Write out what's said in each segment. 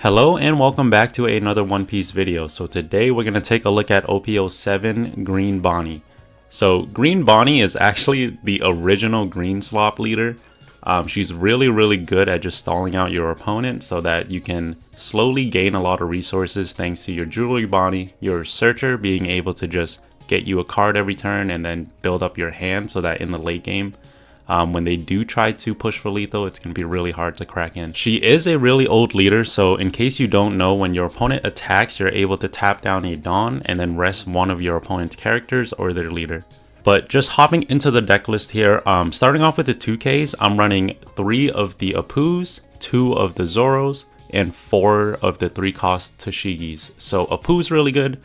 Hello and welcome back to another One Piece video. So today we're going to take a look at OP07 Green Bonney. So Green Bonney is actually the original Green Slop leader. She's really good at just stalling out your opponent so that you can slowly gain a lot of resources thanks to your Jewelry Bonney, your Searcher being able to just get you a card every turn and then build up your hand so that in the late game, when they do try to push for lethal, it's going to be really hard to crack in. She is a really old leader, so in case you don't know, when your opponent attacks, you're able to tap down a Dawn and then rest one of your opponent's characters or their leader. But just hopping into the deck list here, starting off with the 2Ks, I'm running 3 of the Apus, 2 of the Zoros, and 4 of the 3-cost Tashigis. So Apu's really good,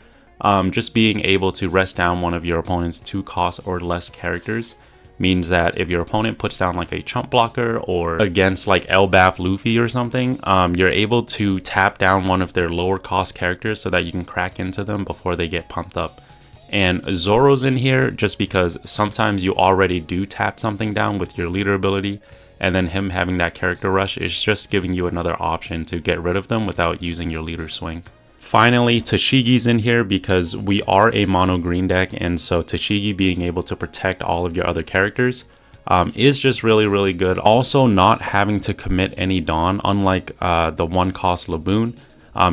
just being able to rest down one of your opponent's 2-cost or less characters. Means that if your opponent puts down like a chump blocker or against like Elbaf Luffy or something, you're able to tap down one of their lower cost characters so that you can crack into them before they get pumped up. And Zoro's in here just because sometimes you already do tap something down with your leader ability, and then him having that character rush is just giving you another option to get rid of them without using your leader swing. Finally, Tashigi's in here because we are a mono green deck, and so Tashigi being able to protect all of your other characters is just really good. Also, not having to commit any Dawn, unlike the 1-cost Laboon,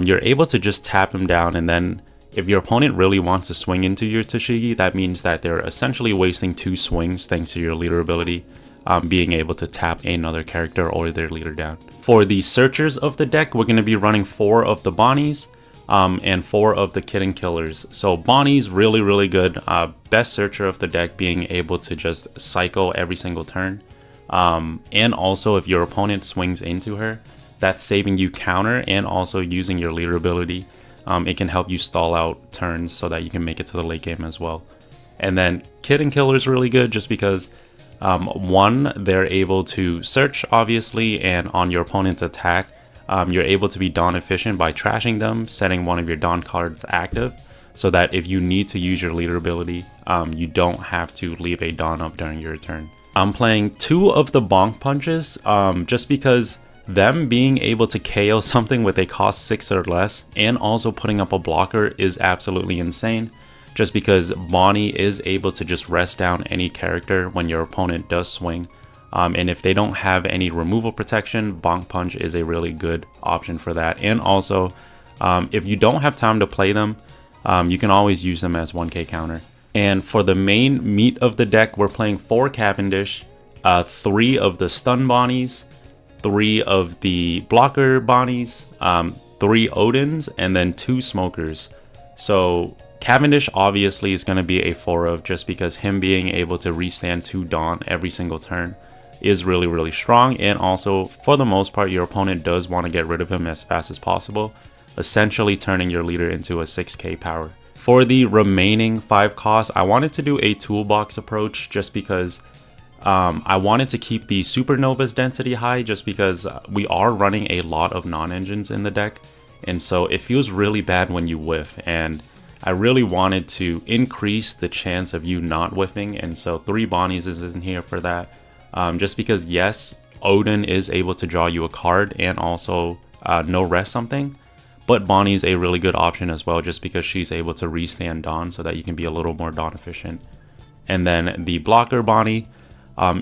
you're able to just tap him down, and then if your opponent really wants to swing into your Tashigi, that means that they're essentially wasting 2 swings thanks to your leader ability, being able to tap another character or their leader down. For the searchers of the deck, we're going to be running 4 of the Bonnies, and 4 of the Kitten Killers. So Bonney's really good, best searcher of the deck, being able to just cycle every single turn, and also if your opponent swings into her, that's saving you counter and also using your leader ability. It can help you stall out turns so that you can make it to the late game as well. And then Kitten Killer's really good just because one, they're able to search obviously, and on your opponent's attack, you're able to be Dawn efficient by trashing them, setting one of your Dawn cards active, so that if you need to use your leader ability, you don't have to leave a Dawn up during your turn. I'm playing 2 of the Bonk Punches, just because them being able to KO something with a cost 6 or less, and also putting up a blocker is absolutely insane, just because Bonney is able to just rest down any character when your opponent does swing. And if they don't have any removal protection, Bonk Punch is a really good option for that. And also, if you don't have time to play them, you can always use them as 1k counter. And for the main meat of the deck, we're playing 4 Cavendish, 3 of the Stun Bonnies, 3 of the Blocker Bonnies, 3 Odins, and then 2 Smokers. So Cavendish obviously is going to be a 4 of, just because him being able to restand 2 Dawn every single turn is really strong. And also, for the most part, your opponent does want to get rid of him as fast as possible, essentially turning your leader into a 6k power. For the remaining 5 costs, I wanted to do a toolbox approach just because I wanted to keep the Supernova's density high, just because we are running a lot of non-engines in the deck, and so it feels really bad when you whiff, and I really wanted to increase the chance of you not whiffing, and so 3 Bonnies is in here for that. Just because, yes, Odin is able to draw you a card and also no rest something, but Bonnie is a really good option as well, just because she's able to restand Dawn so that you can be a little more Dawn efficient. And then the Blocker Bonney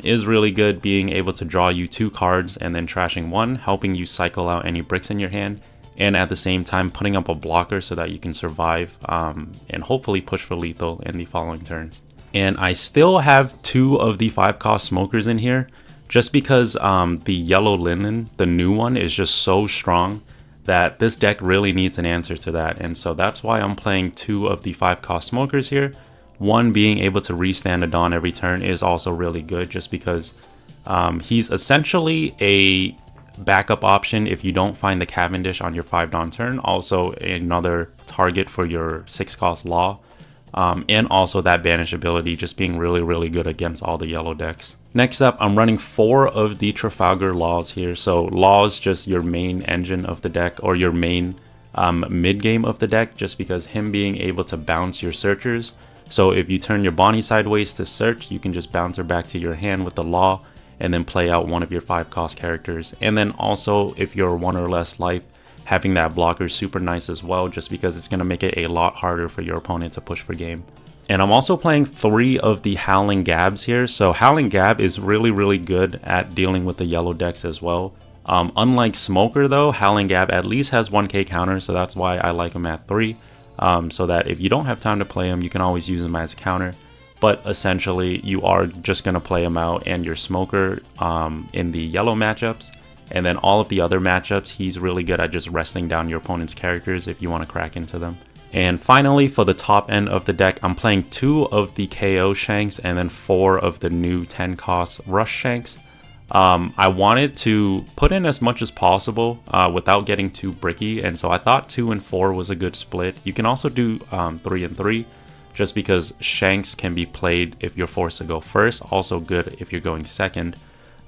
is really good, being able to draw you 2 cards and then trashing 1, helping you cycle out any bricks in your hand, and at the same time putting up a blocker so that you can survive and hopefully push for lethal in the following turns. And I still have 2 of the 5-cost Smokers in here, just because the yellow Linlin, the new one, is just so strong that this deck really needs an answer to that. And so that's why I'm playing 2 of the 5-cost Smokers here. One being able to restand a Dawn every turn is also really good, just because he's essentially a backup option if you don't find the Cavendish on your 5 Dawn turn. Also another target for your 6-cost Law. And also that banish ability just being really good against all the yellow decks. Next up, I'm running 4 of the Trafalgar Laws here. So Law is just your main engine of the deck, or your main mid game of the deck, just because him being able to bounce your searchers. So if you turn your Bonney sideways to search, you can just bounce her back to your hand with the Law and then play out one of your 5-cost characters. And then also, if you're 1 or less life, having that blocker is super nice as well, just because it's going to make it a lot harder for your opponent to push for game. And I'm also playing 3 of the Howling Gabs here. So Howling Gab is really good at dealing with the yellow decks as well. Unlike Smoker though, Howling Gab at least has 1k counter, so that's why I like him at 3. So that if you don't have time to play him, you can always use him as a counter. But essentially, you are just going to play him out and your Smoker in the yellow matchups. And then all of the other matchups, he's really good at just resting down your opponent's characters if you want to crack into them. And finally, for the top end of the deck, I'm playing 2 of the KO Shanks and then 4 of the new 10 cost Rush Shanks. I wanted to put in as much as possible without getting too bricky, and so I thought 2 and 4 was a good split. You can also do 3 and 3, just because Shanks can be played if you're forced to go first, also good if you're going second.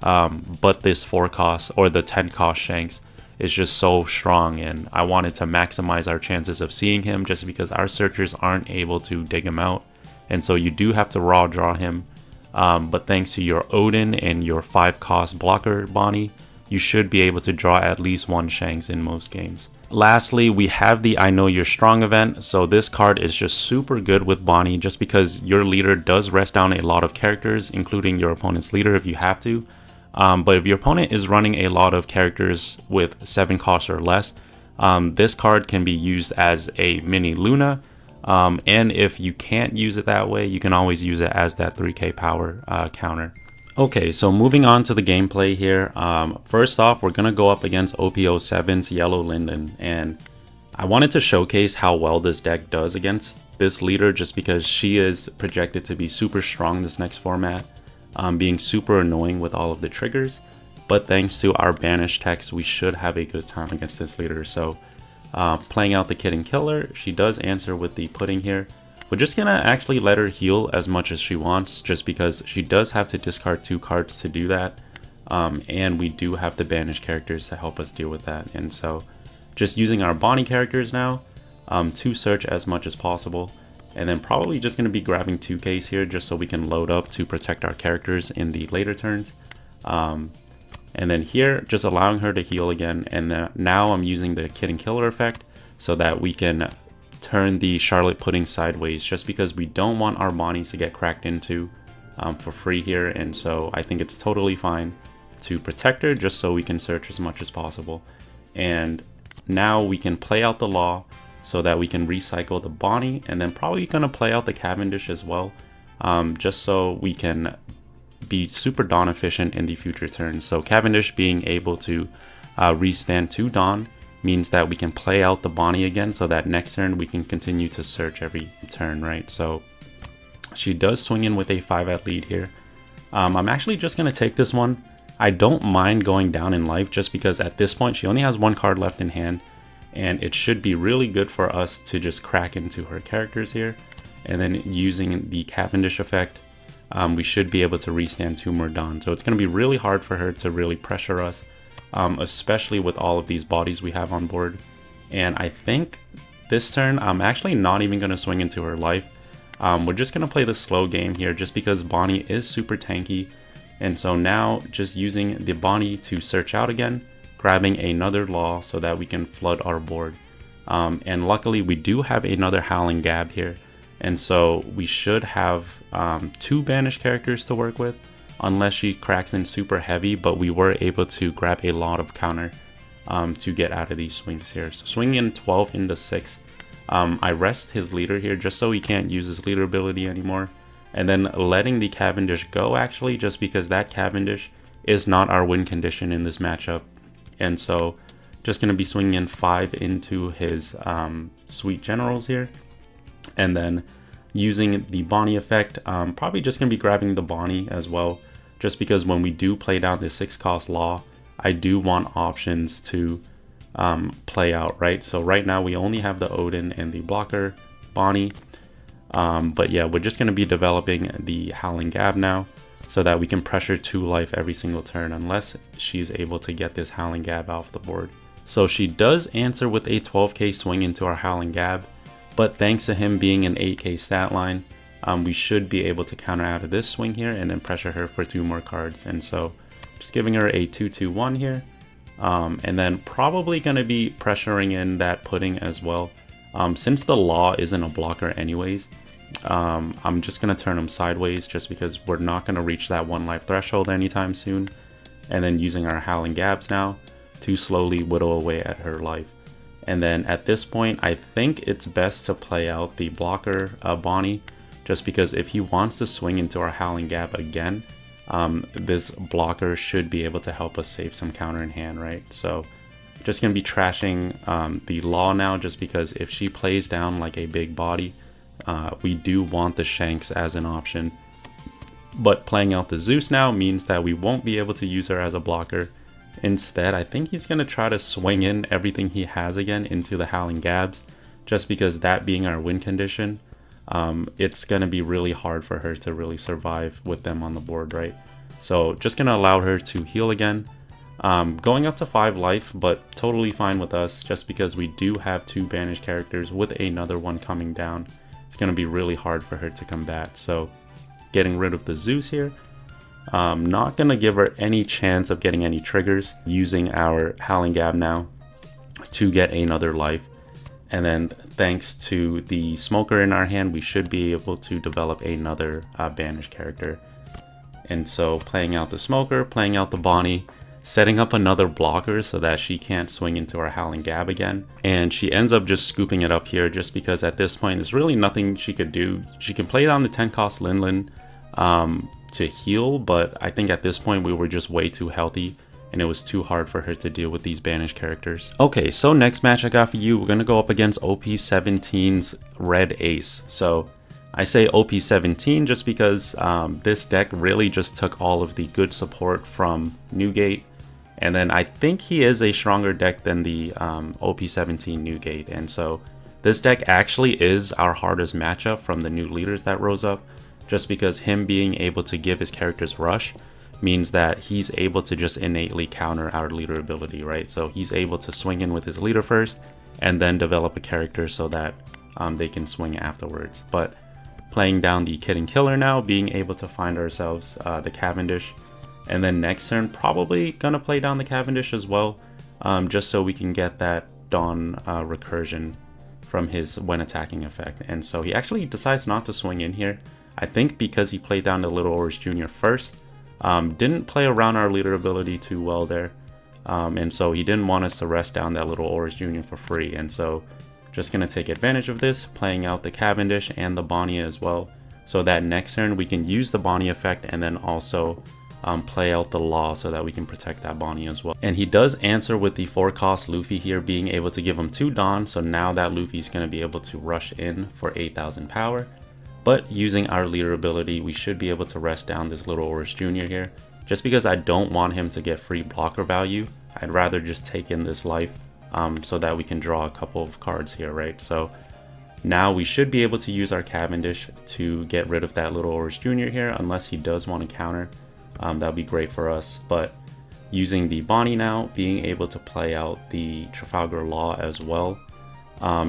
But this 4 cost or the 10 cost Shanks is just so strong, and I wanted to maximize our chances of seeing him just because our searchers aren't able to dig him out, and so you do have to raw draw him. But thanks to your Odin and your 5 cost blocker Bonney, you should be able to draw at least 1 Shanks in most games. Lastly, we have the I Know You're Strong event. So this card is just super good with Bonney just because your leader does rest down a lot of characters, including your opponent's leader if you have to. But if your opponent is running a lot of characters with 7 costs or less, this card can be used as a mini Luna. And if you can't use it that way, you can always use it as that 3k power counter. Okay, so moving on to the gameplay here. First off, we're going to go up against OP17's Yellow Linlin. And I wanted to showcase how well this deck does against this leader just because she is projected to be super strong this next format. Being super annoying with all of the triggers, but thanks to our banish text, we should have a good time against this leader. So playing out the Kid Killer, she does answer with the pudding here. We're just gonna actually let her heal as much as she wants, just because she does have to discard 2 cards to do that, and we do have the banish characters to help us deal with that. And so just using our Bonney characters now to search as much as possible. And then probably just going to be grabbing 2Ks here just so we can load up to protect our characters in the later turns. And then here, just allowing her to heal again. And then now I'm using the Kid Killer effect so that we can turn the Charlotte Pudding sideways, just because we don't want our Bonnies to get cracked into for free here. And so I think it's totally fine to protect her just so we can search as much as possible. And now we can play out the Law, so that we can recycle the Bonney, and then probably gonna play out the Cavendish as well, just so we can be super Dawn efficient in the future turns. So Cavendish being able to restand to Dawn means that we can play out the Bonney again, so that next turn we can continue to search every turn, right? So she does swing in with a 5 lead here. I'm actually just gonna take this one. I don't mind going down in life just because at this point she only has 1 card left in hand, and it should be really good for us to just crack into her characters here. And then using the Cavendish effect, we should be able to restand 2 more Dawn. So it's going to be really hard for her to really pressure us, especially with all of these bodies we have on board. And I think this turn, I'm actually not even going to swing into her life. We're just going to play the slow game here just because Bonney is super tanky. And so now just using the Bonney to search out again, grabbing another Law so that we can flood our board. And luckily we do have another Howling Gab here, and so we should have 2 banished characters to work with, unless she cracks in super heavy, but we were able to grab a lot of counter to get out of these swings here. So swinging in 12 into 6, I rest his leader here just so he can't use his leader ability anymore, and then letting the Cavendish go actually, just because that Cavendish is not our win condition in this matchup. And so just going to be swinging in 5 into his Sweet Generals here. And then using the Bonney effect, probably just going to be grabbing the Bonney as well. Just because when we do play down the 6 cost Law, I do want options to play out, right? So right now we only have the Odin and the blocker Bonney. But yeah, we're just going to be developing the Howling Gab now, so that we can pressure 2 life every single turn unless she's able to get this Howling Gab off the board. So she does answer with a 12k swing into our Howling Gab, but thanks to him being an 8k stat line, we should be able to counter out of this swing here and then pressure her for 2 more cards. And so just giving her a 2-2-1 here, And then probably going to be pressuring in that pudding as well. Since the law isn't a blocker anyways, I'm just going to turn him sideways just because we're not going to reach that 1 life threshold anytime soon. And then using our Howling Gabs now to slowly whittle away at her life. And then at this point, I think it's best to play out the blocker Bonney, just because if he wants to swing into our Howling Gab again, this blocker should be able to help us save some counter in hand, right? So just going to be trashing the Law now, just because if she plays down like a big body, we do want the Shanks as an option. But playing out the Zeus now means that we won't be able to use her as a blocker. Instead, I think he's going to try to swing in everything he has again into the Howling Gabs, just because that being our win condition, it's going to be really hard for her to really survive with them on the board, right? So just going to allow her to heal again. Going up to 5 life, but totally fine with us, just because we do have 2 banished characters with another one coming down. It's going to be really hard for her to combat, so getting rid of the Zeus here. Not going to give her any chance of getting any triggers, using our Howling Gab now to get another life. And then thanks to the Smoker in our hand, we should be able to develop another banished character. And so playing out the Smoker, playing out the Bonney, setting up another blocker so that she can't swing into our Howling Gab again. And she ends up just scooping it up here, just because at this point there's really nothing she could do. She can play down the 10 cost Linlin to heal, but I think at this point we were just way too healthy and it was too hard for her to deal with these banished characters. Okay, so next match I got for you, we're gonna go up against OP17's Red Ace. So I say OP17 just because this deck really just took all of the good support from Newgate, and then I think he is a stronger deck than the OP17 Newgate, and so this deck actually is our hardest matchup from the new leaders that rose up, just because him being able to give his characters rush means that he's able to just innately counter our leader ability, right? So he's able to swing in with his leader first and then develop a character so that they can swing afterwards. But playing down the Kid and Killer now, being able to find ourselves the Cavendish, and then next turn probably gonna play down the Cavendish as well, just so we can get that Dawn recursion from his when attacking effect. And so he actually decides not to swing in here, I think because he played down the Little Oris Jr. first. Didn't play around our leader ability too well there, and so he didn't want us to rest down that Little Oris Jr. for free, and so just going to take advantage of this, playing out the Cavendish and the Bonney as well, so that next turn we can use the Bonney effect and then also play out the Law so that we can protect that Bonney as well. And he does answer with the 4 cost Luffy here, being able to give him 2 Dawn, so now that Luffy's going to be able to rush in for 8,000 power. But using our leader ability, we should be able to rest down this Little Oris Jr. here. Just because I don't want him to get free blocker value, I'd rather just take in this life so that we can draw a couple of cards here, right? So now we should be able to use our Cavendish to get rid of that Little Oris Jr. here, unless he does want to counter. That'll be great for us. But using the Bonney now, being able to play out the Trafalgar Law as well,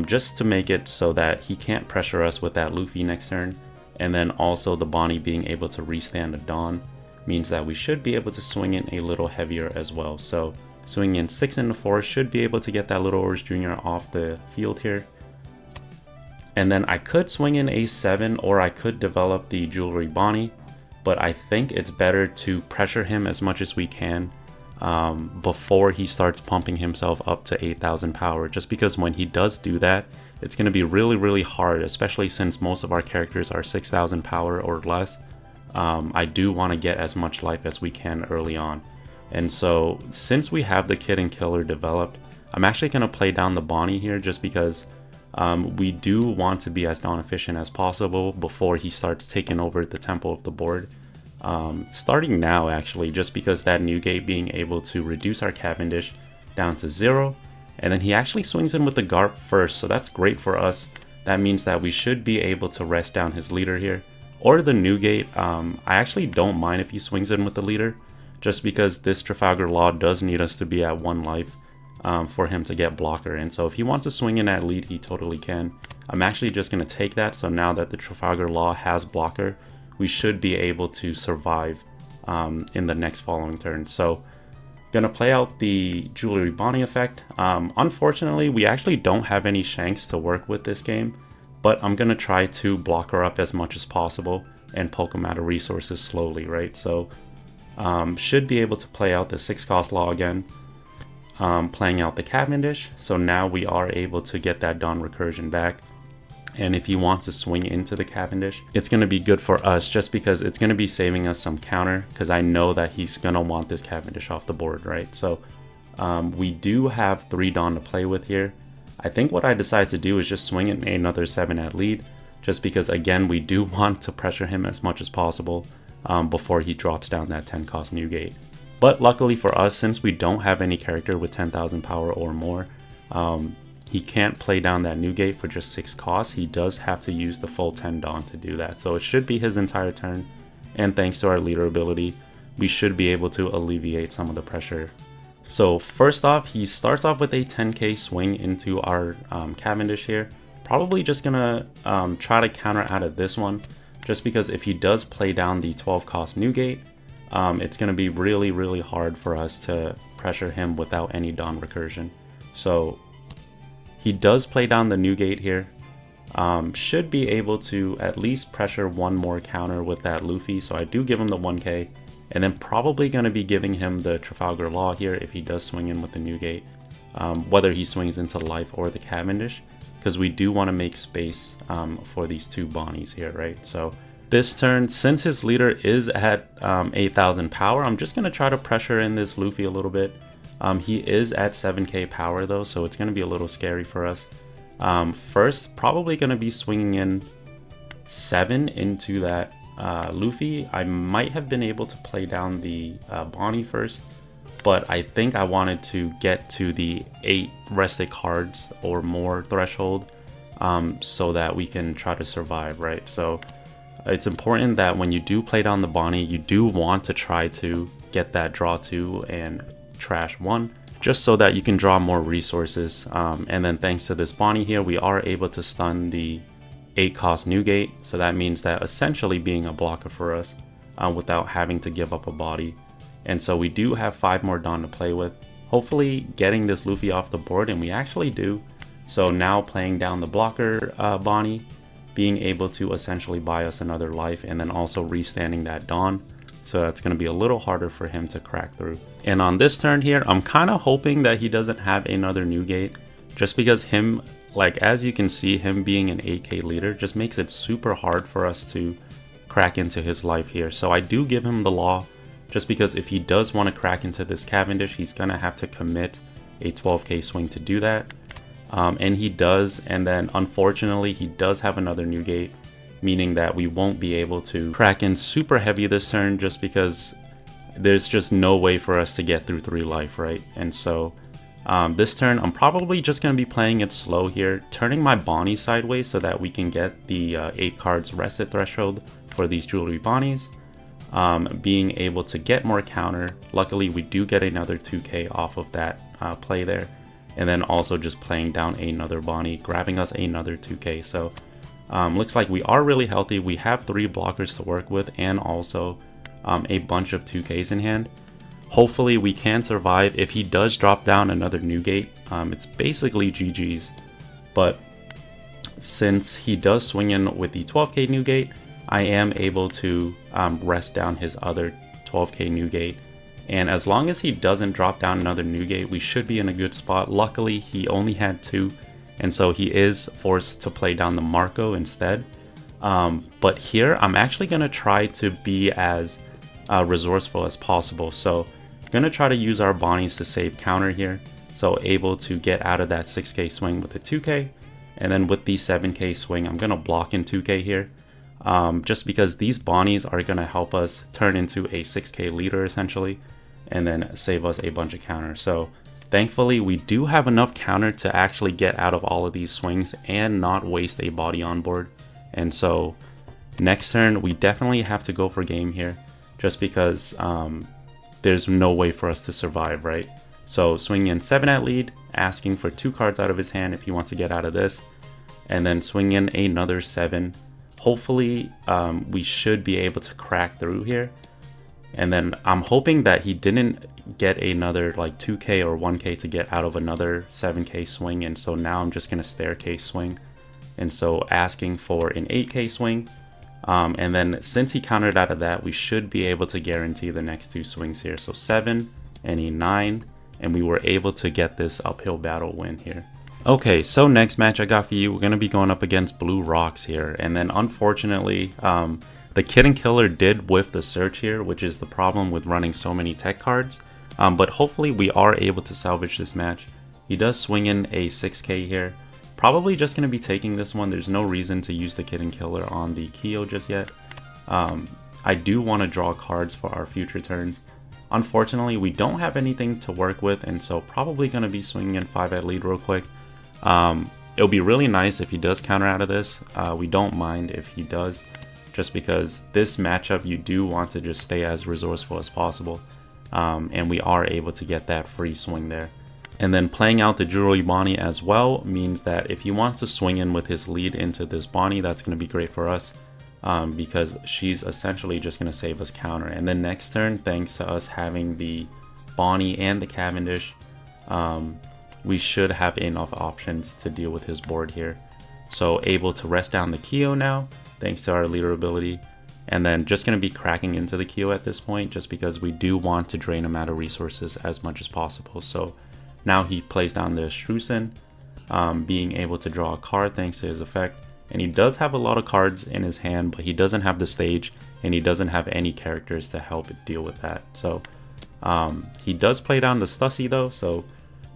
just to make it so that he can't pressure us with that Luffy next turn, and then also the Bonney being able to restand a Dawn means that we should be able to swing in a little heavier as well. So swinging in 6 into 4 should be able to get that Little Oris Jr. off the field here. And then I could swing in a 7, or I could develop the Jewelry Bonney, but I think it's better to pressure him as much as we can before he starts pumping himself up to 8,000 power, just because when he does do that, it's going to be really hard, especially since most of our characters are 6,000 power or less. I do want to get as much life as we can early on, and so since we have the Kid and Killer developed, I'm actually going to play down the Bonney here, just because we do want to be as Dawn efficient as possible before he starts taking over the tempo of the board. Starting now actually, just because that Newgate being able to reduce our Cavendish down to 0, and then he actually swings in with the Garp first, so that's great for us. That means that we should be able to rest down his leader here, or the Newgate. I actually don't mind if he swings in with the leader, just because this Trafalgar Law does need us to be at 1 life for him to get blocker, and so if he wants to swing in at lead, he totally can. I'm actually just going to take that, so now that the Trafalgar Law has blocker, we should be able to survive in the next following turn. So Gonna play out the Jewelry Bonney effect. Unfortunately, we actually don't have any Shanks to work with this game, but I'm gonna try to block her up as much as possible and poke him out of resources slowly, right? So should be able to play out the 6-cost law again, playing out the Cavendish. So now we are able to get that Dawn recursion back. And if he wants to swing into the Cavendish, it's going to be good for us just because it's going to be saving us some counter, because I know that he's going to want this Cavendish off the board, right? So we do have 3 Dawn to play with here. I think what I decided to do is just swing in another 7 at lead, just because, again, we do want to pressure him as much as possible before he drops down that 10-cost Newgate. But luckily for us, since we don't have any character with 10,000 power or more, he can't play down that Newgate for just 6 costs. He does have to use the full 10 Dawn to do that. So it should be his entire turn. And thanks to our leader ability, we should be able to alleviate some of the pressure. So first off, he starts off with a 10k swing into our Cavendish here. Probably just gonna try to counter out of this one, just because if he does play down the 12-cost Newgate, it's gonna be really, really hard for us to pressure him without any Dawn recursion. So he does play down the Newgate here. Should be able to at least pressure one more counter with that Luffy. So I do give him the 1k. And then probably going to be giving him the Trafalgar Law here if he does swing in with the Newgate. Whether he swings into Life or the Cavendish. Because we do want to make space for these 2 Bonnies here, right? So this turn, since his leader is at 8,000 power, I'm just going to try to pressure in this Luffy a little bit. He is at 7k power though, so it's going to be a little scary for us. First, probably going to be swinging in 7 into that Luffy. I might have been able to play down the Bonney first, but I think I wanted to get to the 8 rested cards or more threshold so that we can try to survive, right? So it's important that when you do play down the Bonney, you do want to try to get that draw 2 and trash 1, just so that you can draw more resources. And then thanks to this Bonney here, we are able to stun the 8-cost Newgate, so that means that essentially being a blocker for us without having to give up a body. And so we do have 5 more Dawn to play with, hopefully getting this Luffy off the board, and we actually do. So now playing down the blocker Bonney, being able to essentially buy us another life, and then also restanding that Dawn. So that's going to be a little harder for him to crack through. And on this turn here, I'm kind of hoping that he doesn't have another Newgate, just because him, like as you can see, him being an 8k leader just makes it super hard for us to crack into his life here. So I do give him the Law, just because if he does want to crack into this Cavendish, he's going to have to commit a 12k swing to do that. And he does, and then unfortunately he does have another Newgate, meaning that we won't be able to crack in super heavy this turn, just because there's just no way for us to get through 3 life, right? And so this turn I'm probably just going to be playing it slow here, turning my Bonney sideways so that we can get the 8 cards rested threshold for these Jewelry Bonnies, being able to get more counter. Luckily we do get another 2k off of that play there, and then also just playing down another Bonney, grabbing us another 2k. So looks like we are really healthy. We have 3 blockers to work with and also a bunch of 2Ks in hand. Hopefully we can survive. If he does drop down another Newgate, it's basically GG's. But since he does swing in with the 12k Newgate, I am able to rest down his other 12k Newgate. And as long as he doesn't drop down another Newgate, we should be in a good spot. Luckily, he only had 2. And so he is forced to play down the Marco instead. But here, I'm actually going to try to be as resourceful as possible. So I'm going to try to use our Bonnies to save counter here. So able to get out of that 6k swing with a 2k. And then with the 7k swing, I'm going to block in 2k here. Just because these Bonnies are going to help us turn into a 6k leader essentially. And then save us a bunch of counter. So thankfully, we do have enough counter to actually get out of all of these swings and not waste a body on board. And so next turn, we definitely have to go for game here, just because there's no way for us to survive, right? So swinging in 7 at lead, asking for 2 cards out of his hand if he wants to get out of this, and then swing in another 7. Hopefully, we should be able to crack through here. And then I'm hoping that he didn't get another like 2k or 1k to get out of another 7k swing, and so now I'm just going to staircase swing, and so asking for an 8k swing. And then since he countered out of that, we should be able to guarantee the next 2 swings here. So 7 and a 9, and we were able to get this uphill battle win here. Okay, so next match I got for you, we're going to be going up against Blue Rocks here. And then unfortunately, the Kitten Killer did whiff the search here, which is the problem with running so many tech cards. But hopefully we are able to salvage this match. He does swing in a 6k here. Probably just going to be taking this one. There's no reason to use the Kitten Killer on the Kyo just yet. I do want to draw cards for our future turns. Unfortunately, we don't have anything to work with, and so probably going to be swinging in 5 at lead real quick. It'll be really nice if he does counter out of this. We don't mind if he does, just because this matchup you do want to just stay as resourceful as possible. And we are able to get that free swing there. And then playing out the Jewelry Bonney as well means that if he wants to swing in with his lead into this Bonney, that's going to be great for us, because she's essentially just going to save us counter. And then next turn, thanks to us having the Bonney and the Cavendish, we should have enough options to deal with his board here. So able to rest down the Kyo now, thanks to our leader ability. And then just going to be cracking into the Kyo at this point, just because we do want to drain him out of resources as much as possible. So now he plays down the Strusen, being able to draw a card thanks to his effect. And he does have a lot of cards in his hand, but he doesn't have the stage, and he doesn't have any characters to help deal with that. So he does play down the Stussy though, so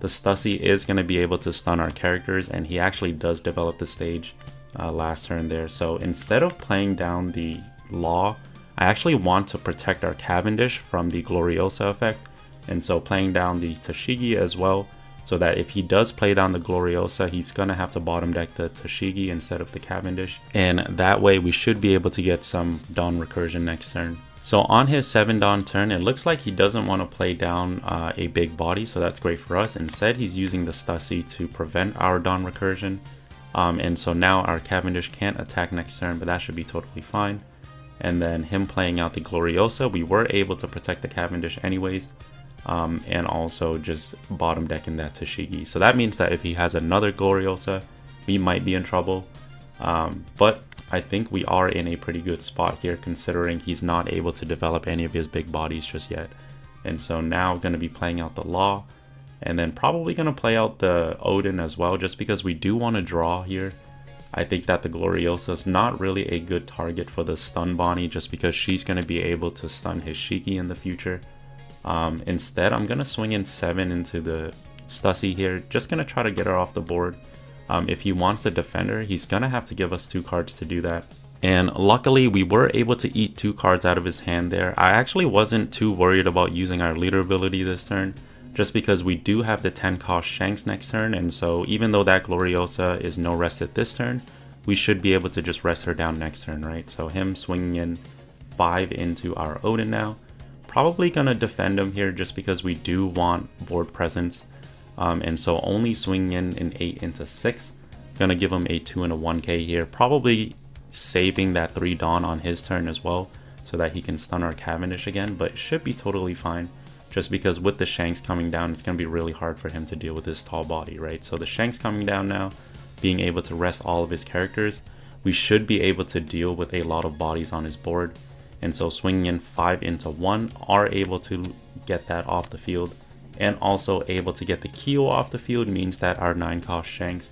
the Stussy is going to be able to stun our characters, and he actually does develop the stage last turn there. So instead of playing down the Law, I actually want to protect our Cavendish from the Gloriosa effect, and so playing down the Tashigi as well, so that if he does play down the Gloriosa, he's gonna have to bottom deck the Tashigi instead of the Cavendish, and that way we should be able to get some Dawn Recursion next turn. So on his 7 Dawn turn, it looks like he doesn't want to play down a big body, so that's great for us. Instead, he's using the Stussy to prevent our Dawn Recursion, and so now our Cavendish can't attack next turn, but that should be totally fine. And then him playing out the Gloriosa, we were able to protect the Cavendish anyways, and also just bottom decking that Tashigi. So that means that if he has another Gloriosa, we might be in trouble, but I think we are in a pretty good spot here, considering he's not able to develop any of his big bodies just yet. And so now going to be playing out the Law, and then probably going to play out the Odin as well, just because we do want to draw here. I think that the Gloriosa is not really a good target for the stun Bonney, just because she's going to be able to stun his Shiki in the future. Instead, I'm going to swing in 7 into the Stussy here, just going to try to get her off the board. If he wants to defend her, he's going to have to give us 2 cards to do that. And luckily, we were able to eat 2 cards out of his hand there. I actually wasn't too worried about using our leader ability this turn, just because we do have the 10 cost Shanks next turn, and so even though that Gloriosa is no rested this turn, we should be able to just rest her down next turn, right? So him swinging in 5 into our Odin now, probably gonna defend him here just because we do want board presence, and so only swinging in an 8 into 6, gonna give him a 2 and a 1k here, probably saving that 3 Dawn on his turn as well, so that he can stun our Cavendish again, but should be totally fine. Just because with the Shanks coming down, it's going to be really hard for him to deal with his tall body, right? So the Shanks coming down now, being able to rest all of his characters, we should be able to deal with a lot of bodies on his board. And so swinging in 5 into 1 are able to get that off the field. And also able to get the Kyo off the field means that our 9 cost Shanks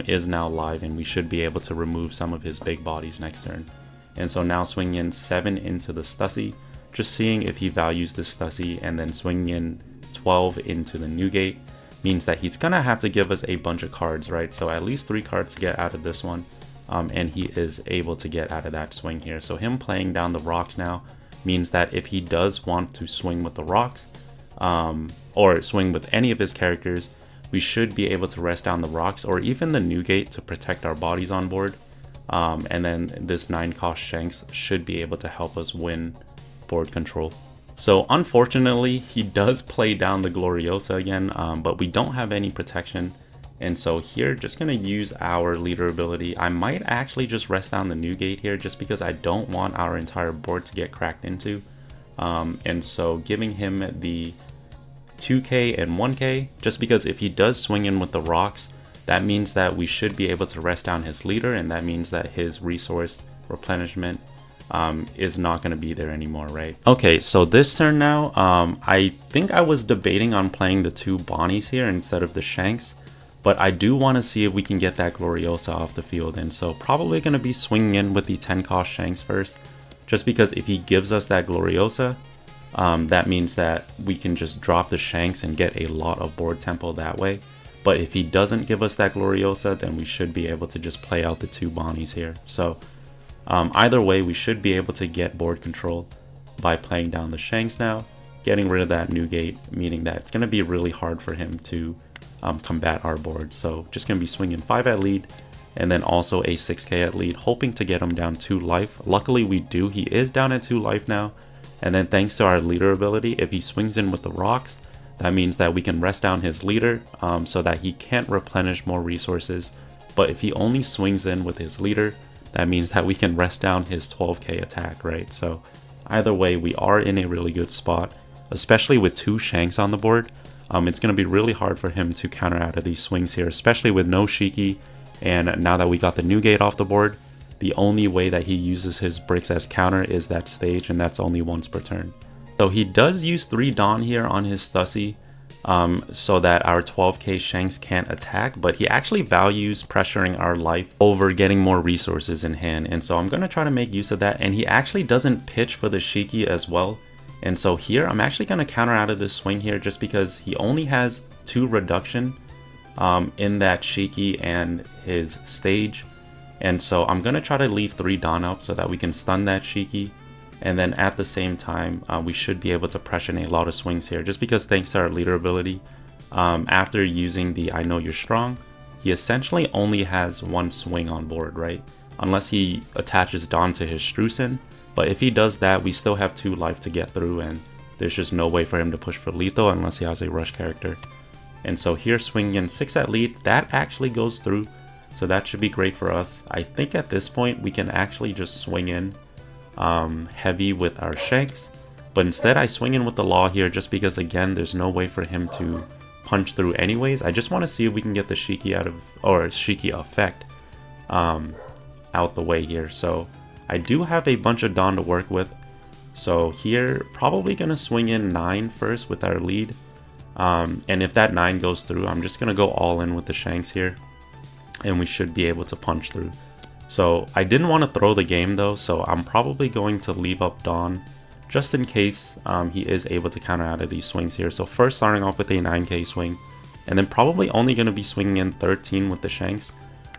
is now live, and we should be able to remove some of his big bodies next turn. And so now swinging in 7 into the Stussy, just seeing if he values the Stussy, and then swinging in 12 into the Newgate means that he's gonna have to give us a bunch of cards, right? So at least 3 cards to get out of this one, and he is able to get out of that swing here. So him playing down the rocks now means that if he does want to swing with the rocks, or swing with any of his characters, we should be able to rest down the rocks or even the Newgate to protect our bodies on board. And then this 9 cost Shanks should be able to help us win board control. So unfortunately, he does play down the Gloriosa again, but we don't have any protection. And so here, just going to use our leader ability. I might actually just rest down the Newgate here, just because I don't want our entire board to get cracked into. And so giving him the 2k and 1k, just because if he does swing in with the rocks, that means that we should be able to rest down his leader, and that means that his resource replenishment is not going to be there anymore, right? Okay, so this turn now, I think I was debating on playing the 2 Bonnies here instead of the Shanks, but I do want to see if we can get that Gloriosa off the field, and so probably going to be swinging in with the 10 cost Shanks first, just because if he gives us that Gloriosa, that means that we can just drop the Shanks and get a lot of board tempo that way. But if he doesn't give us that Gloriosa, then we should be able to just play out the 2 Bonnies here. So either way, we should be able to get board control by playing down the Shanks now, getting rid of that Newgate, meaning that it's going to be really hard for him to combat our board. So just going to be swinging 5 at lead, and then also a 6k at lead, hoping to get him down 2 life. Luckily we do, he is down at 2 life now, and then thanks to our leader ability, if he swings in with the rocks, that means that we can rest down his leader so that he can't replenish more resources. But if he only swings in with his leader, that means that we can rest down his 12k attack, right? So either way, we are in a really good spot, especially with 2 Shanks on the board. It's going to be really hard for him to counter out of these swings here, especially with no Shiki. And now that we got the Newgate off the board, the only way that he uses his bricks as counter is that stage, and that's only once per turn. So he does use 3 Dawn here on his Stussy, so that our 12k Shanks can't attack, but he actually values pressuring our life over getting more resources in hand, and so I'm going to try to make use of that. And he actually doesn't pitch for the Shiki as well, and so here I'm actually going to counter out of this swing here just because he only has 2 reduction in that Shiki and his stage, and so I'm going to try to leave 3 Dawn up so that we can stun that Shiki. And then at the same time, we should be able to pressure a lot of swings here, just because thanks to our leader ability, after using the I know you're strong, he essentially only has 1 swing on board, right? Unless he attaches Dawn to his Strusen. But if he does that, we still have 2 life to get through, and there's just no way for him to push for lethal unless he has a rush character. And so here swinging in 6 at lead, that actually goes through, so that should be great for us. I think at this point we can actually just swing in heavy with our Shanks, but instead I swing in with the Law here just because, again, there's no way for him to punch through anyways. I just want to see if we can get the Shiki out of, or Shiki effect out the way here. So I do have a bunch of Dawn to work with, so here probably gonna swing in 9 first with our lead, and if that 9 goes through, I'm just gonna go all in with the Shanks here, and we should be able to punch through. So I didn't want to throw the game though, so I'm probably going to leave up Dawn just in case he is able to counter out of these swings here. So first starting off with a 9k swing, and then probably only going to be swinging in 13 with the Shanks,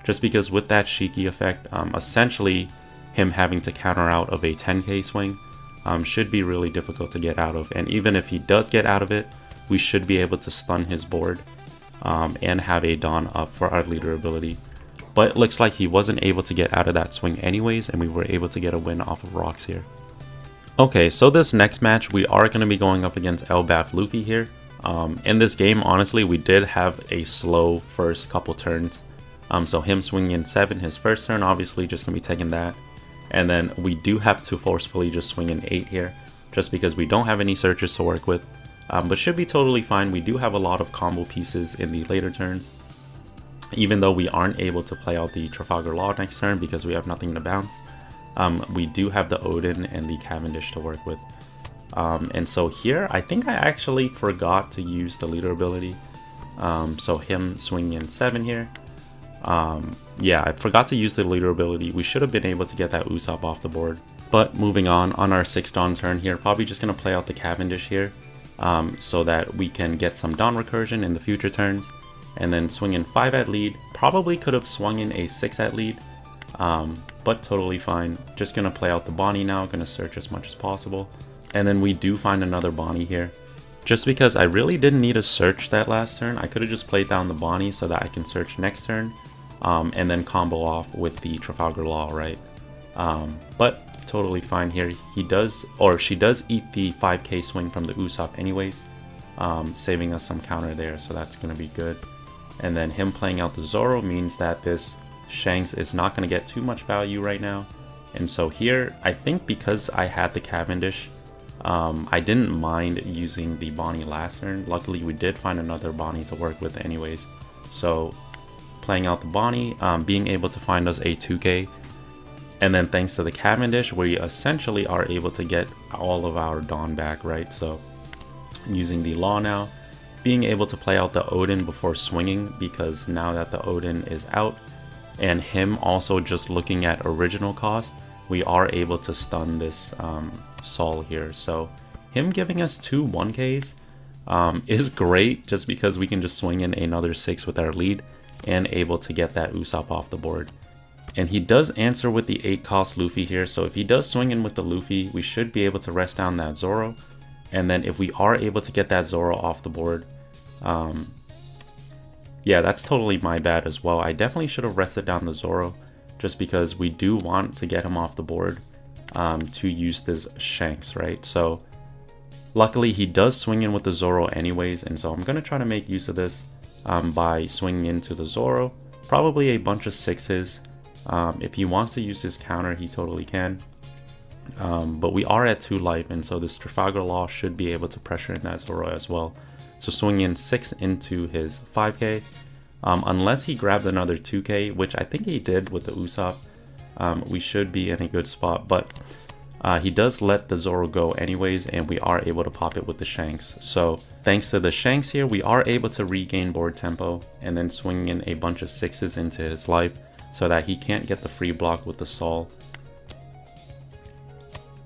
just because with that Shiki effect, essentially him having to counter out of a 10k swing should be really difficult to get out of. And even if he does get out of it, we should be able to stun his board and have a Dawn up for our leader ability. But it looks like he wasn't able to get out of that swing anyways, and we were able to get a win off of rocks here. Okay, so this next match, we are going to be going up against Elbaf Luffy here. In this game, honestly, we did have a slow first couple turns. So him swinging in 7 his first turn, obviously just going to be taking that. And then we do have to forcefully just swing in 8 here, just because we don't have any searches to work with. But should be totally fine. We do have a lot of combo pieces in the later turns, even though we aren't able to play out the Trafalgar Law next turn because we have nothing to bounce. We do have the Odin and the Cavendish to work with. And so here, I think I actually forgot to use the leader ability. So him swinging in 7 here. Yeah, I forgot to use the leader ability. We should have been able to get that Usopp off the board. But moving on our 6 Dawn turn here, probably just going to play out the Cavendish here, so that we can get some Dawn recursion in the future turns. And then swing in 5 at lead. Probably could have swung in a 6 at lead, but totally fine. Just gonna play out the Bonney now, gonna search as much as possible. And then we do find another Bonney here. Just because I really didn't need to search that last turn, I could have just played down the Bonney so that I can search next turn, and then combo off with the Trafalgar Law, right? But totally fine here. He does, or she does eat the 5k swing from the Usopp anyways, saving us some counter there, so that's gonna be good. And then him playing out the Zoro means that this Shanks is not going to get too much value right now. And so here, I think because I had the Cavendish, I didn't mind using the Bonney last turn. Luckily, we did find another Bonney to work with anyways. So playing out the Bonney, being able to find us a 2k. And then thanks to the Cavendish, we essentially are able to get all of our Dawn back, right? So using the Law now, being able to play out the Odin before swinging, because now that the Odin is out, and him also just looking at original cost, we are able to stun this Sol here. So him giving us 2 1Ks is great, just because we can just swing in another 6 with our lead and able to get that Usopp off the board. And he does answer with the 8 cost Luffy here, so if he does swing in with the Luffy, we should be able to rest down that Zoro. And then if we are able to get that Zoro off the board, yeah, that's totally my bad as well. I definitely should have rested down the Zoro, just because we do want to get him off the board to use this Shanks, right? So luckily he does swing in with the Zoro anyways, and so I'm going to try to make use of this by swinging into the Zoro. Probably a bunch of 6s. If he wants to use his counter, he totally can. But we are at 2 life, and so this Trafalgar Law should be able to pressure in that Zoro as well. So swing in 6 into his 5k. Unless he grabbed another 2k, which I think he did with the Usopp, we should be in a good spot. But he does let the Zoro go anyways, and we are able to pop it with the Shanks. So thanks to the Shanks here, we are able to regain board tempo, and then swing in a bunch of 6s into his life, so that he can't get the free block with the Sol.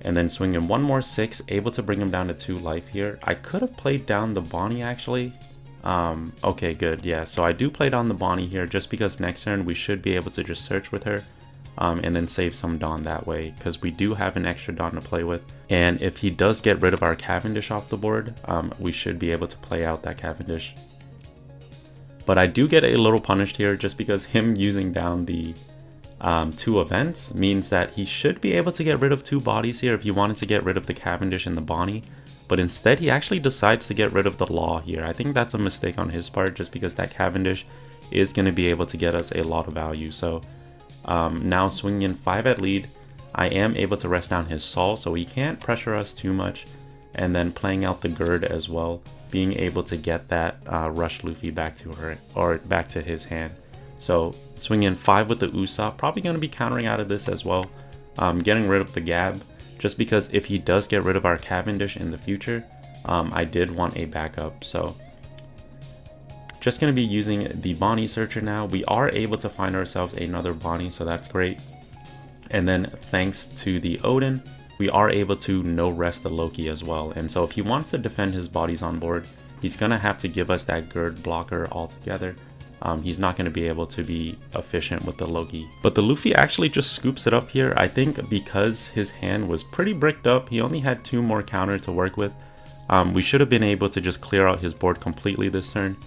And then swing in one more 6, able to bring him down to 2 life here. I could have played down the Bonney actually. Okay, good, yeah. So I do play down the Bonney here, just because next turn we should be able to just search with her. And then save some Dawn that way, because we do have an extra Dawn to play with. And if he does get rid of our Cavendish off the board, we should be able to play out that Cavendish. But I do get a little punished here, just because him using down the 2 events means that he should be able to get rid of 2 bodies here if he wanted to get rid of the Cavendish and the Bonney. But instead he actually decides to get rid of the Law here. I think that's a mistake on his part, just because that Cavendish is going to be able to get us a lot of value. So now swinging in 5 at lead, I am able to rest down his Sol, so he can't pressure us too much. And then playing out the Gird as well, being able to get that Rush Luffy back to her, or back to his hand. So swing in 5 with the Usopp, probably going to be countering out of this as well, getting rid of the Gab, just because if he does get rid of our Cavendish in the future, I did want a backup. So just going to be using the Bonney Searcher now. We are able to find ourselves another Bonney, so that's great. And then thanks to the Odin, we are able to no rest the Loki as well. And so if he wants to defend his bodies on board, he's going to have to give us that Gird blocker altogether. He's not going to be able to be efficient with the Loki. But the Luffy actually just scoops it up here. I think because his hand was pretty bricked up, he only had 2 more counter to work with. We should have been able to just clear out his board completely this turn,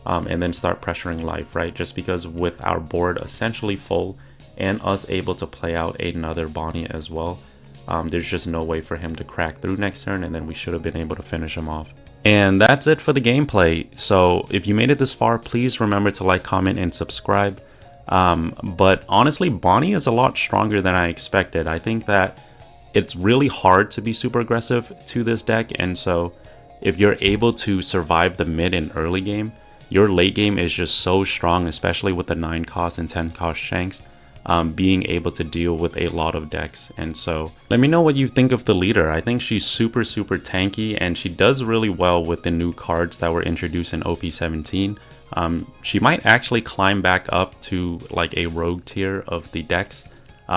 and then start pressuring life, right? Just because with our board essentially full and us able to play out another Bonney as well, there's just no way for him to crack through next turn, and then we should have been able to finish him off. And that's it for the gameplay. So if you made it this far, please remember to like, comment, and subscribe. But honestly, Bonney is a lot stronger than I expected. I think that it's really hard to be super aggressive to this deck, and so if you're able to survive the mid and early game, your late game is just so strong, especially with the 9 cost and 10 cost Shanks. Being able to deal with a lot of decks. And so let me know what you think of the leader. I think she's super tanky, and she does really well with the new cards that were introduced in OP17. She might actually climb back up to like a rogue tier of the decks,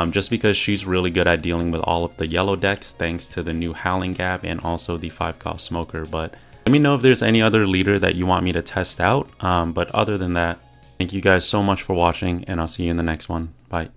just because she's really good at dealing with all of the yellow decks thanks to the new Howling Gap and also the 5 cost Smoker. But let me know if there's any other leader that you want me to test out. But other than that, thank you guys so much for watching, and I'll see you in the next one. Bye.